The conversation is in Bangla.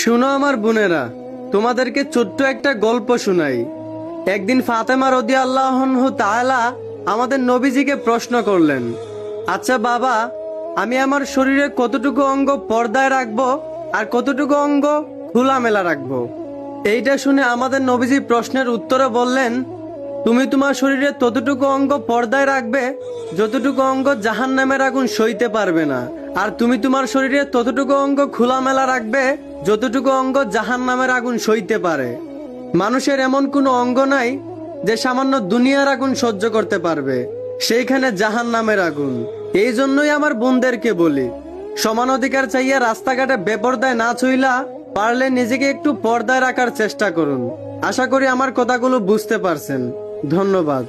শুনো আমার বোনেরা, তোমাদেরকে ছোট্ট একটা গল্প শোনাই। একদিন ফাতেমা রাদিয়াল্লাহু তাআলা আমাদের নবীজিকে প্রশ্ন করলেন, আচ্ছা বাবা, আমি আমার শরীরে কতটুকু অঙ্গ পর্দায় রাখবো আর কতটুকু অঙ্গ খোলামেলা রাখবো? এইটা শুনে আমাদের নবীজি প্রশ্নের উত্তরে বললেন, তুমি তোমার শরীরে ততটুকু অঙ্গ পর্দায় রাখবে যতটুকু অঙ্গ জাহান্নামের আগুন সইতে পারবে না, আর তুমি তোমার শরীরে ততটুকু অঙ্গ খোলামেলা রাখবে যতটুকু অঙ্গ জাহান্নামের আগুন সইতে পারে। মানুষের এমন কোনো অঙ্গ নাই যে সামান্য দুনিয়ার আগুন সহ্য করতে পারবে, সেইখানে জাহান্নামের আগুন। এই জন্যই আমার বোনদেরকে বলি, সমান অধিকার চাইয়া রাস্তাঘাটে বেপর্দায় না চইলা পারলে নিজেকে একটু পর্দায় রাখার চেষ্টা করুন। আশা করি আমার কথাগুলো বুঝতে পারছেন। ধন্যবাদ।